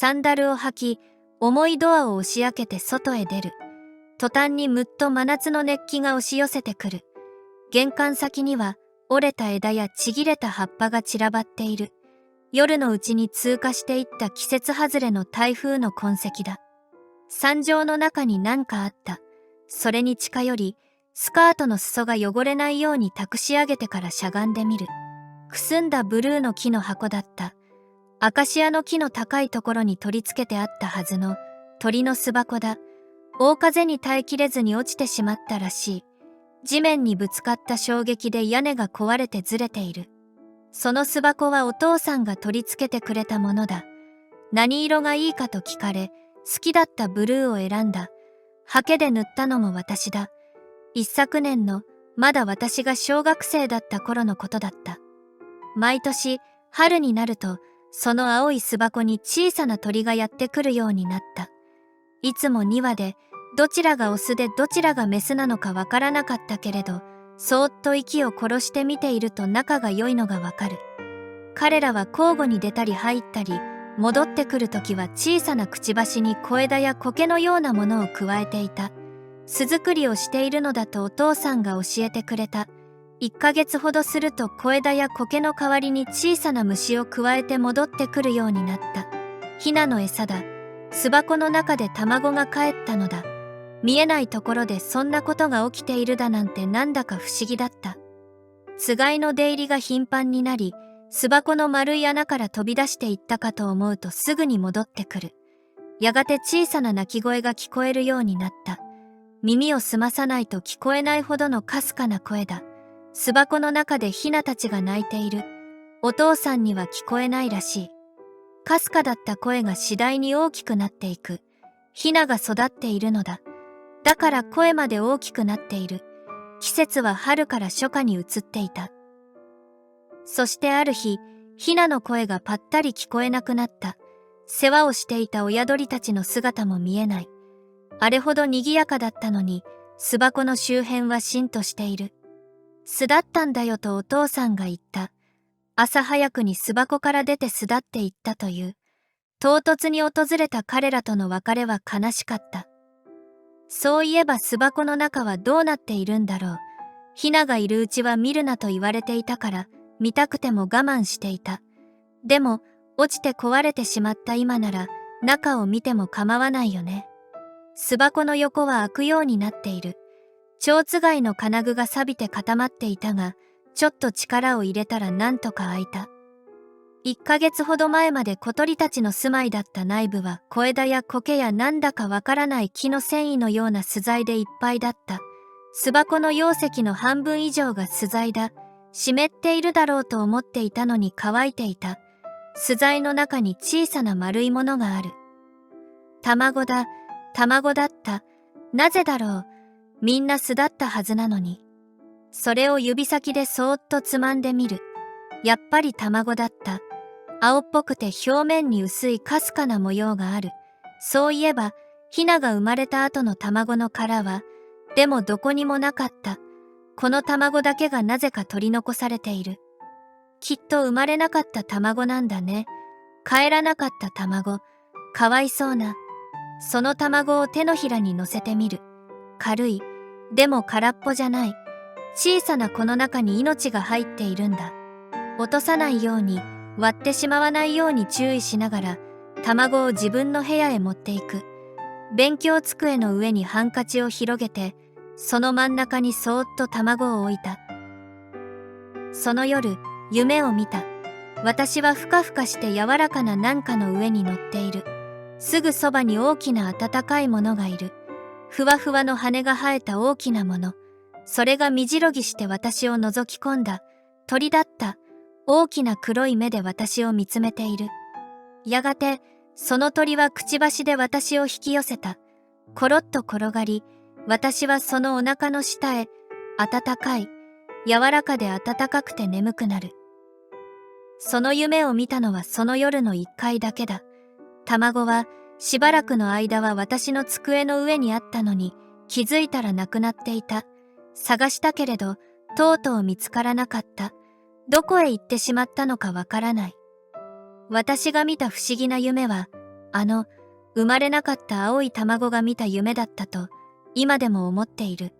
サンダルを履き、重いドアを押し開けて外へ出る。途端にむっと真夏の熱気が押し寄せてくる。玄関先には折れた枝やちぎれた葉っぱが散らばっている。夜のうちに通過していった季節外れの台風の痕跡だ。惨状の中に何かあった。それに近寄り、スカートの裾が汚れないように託し上げてからしゃがんでみる。くすんだブルーの木の箱だった。アカシアの木の高いところに取り付けてあったはずの鳥の巣箱だ。大風に耐えきれずに落ちてしまったらしい。地面にぶつかった衝撃で屋根が壊れてずれている。その巣箱はお父さんが取り付けてくれたものだ。何色がいいかと聞かれ、好きだったブルーを選んだ。ハケで塗ったのも私だ。一昨年の、まだ私が小学生だった頃のことだった。毎年、春になると、その青い巣箱に小さな鳥がやってくるようになった。いつも2羽で、どちらがオスでどちらがメスなのかわからなかったけれど、そーっと息を殺して見ていると仲が良いのがわかる。彼らは交互に出たり入ったり、戻ってくるときは小さなくちばしに小枝や苔のようなものをくわえていた。巣作りをしているのだとお父さんが教えてくれた。1ヶ月ほどすると小枝や苔の代わりに小さな虫をくわえて戻ってくるようになった。ヒナの餌だ。巣箱の中で卵が帰ったのだ。見えないところでそんなことが起きているだなんてなんだか不思議だった。つがいの出入りが頻繁になり、巣箱の丸い穴から飛び出していったかと思うとすぐに戻ってくる。やがて小さな鳴き声が聞こえるようになった。耳を澄まさないと聞こえないほどのかすかな声だ。巣箱の中でヒナたちが鳴いている。お父さんには聞こえないらしい。かすかだった声が次第に大きくなっていく。ヒナが育っているのだ。だから声まで大きくなっている。季節は春から初夏に移っていた。そしてある日、ヒナの声がぱったり聞こえなくなった。世話をしていた親鳥たちの姿も見えない。あれほど賑やかだったのに、巣箱の周辺はしんとしている。巣立ったんだよとお父さんが言った。朝早くに巣箱から出て巣立っていったという。唐突に訪れた彼らとの別れは悲しかった。そういえば巣箱の中はどうなっているんだろう。ヒナがいるうちは見るなと言われていたから、見たくても我慢していた。でも、落ちて壊れてしまった今なら、中を見ても構わないよね。巣箱の横は開くようになっている。蝶つがいの金具が錆びて固まっていたが、ちょっと力を入れたらなんとか開いた。1ヶ月ほど前まで小鳥たちの住まいだった内部は小枝や苔やなんだかわからない木の繊維のような巣材でいっぱいだった。巣箱の容積の半分以上が巣材だ。湿っているだろうと思っていたのに乾いていた。巣材の中に小さな丸いものがある。卵だ、卵だった。なぜだろう。みんな巣だったはずなのに。それを指先でそーっとつまんでみる。やっぱり卵だった。青っぽくて表面に薄いかすかな模様がある。そういえば、ヒナが生まれた後の卵の殻は、でもどこにもなかった。この卵だけがなぜか取り残されている。きっと生まれなかった卵なんだね。帰らなかった卵。かわいそうな。その卵を手のひらに乗せてみる。軽い。でも空っぽじゃない。小さな子の中に命が入っているんだ。落とさないように、割ってしまわないように注意しながら、卵を自分の部屋へ持っていく。勉強机の上にハンカチを広げて、その真ん中にそーっと卵を置いた。その夜、夢を見た。私はふかふかして柔らかななんかの上に乗っている。すぐそばに大きな温かいものがいる。ふわふわの羽が生えた大きなもの。それがみじろぎして私を覗き込んだ。鳥だった。大きな黒い目で私を見つめている。やがて、その鳥はくちばしで私を引き寄せた。コロッと転がり、私はそのお腹の下へ、暖かい、柔らかで暖かくて眠くなる。その夢を見たのはその夜の1回だけだ。卵は、しばらくの間は私の机の上にあったのに、気づいたらなくなっていた。探したけれど、とうとう見つからなかった。どこへ行ってしまったのかわからない。私が見た不思議な夢は、生まれなかった青い卵が見た夢だったと今でも思っている。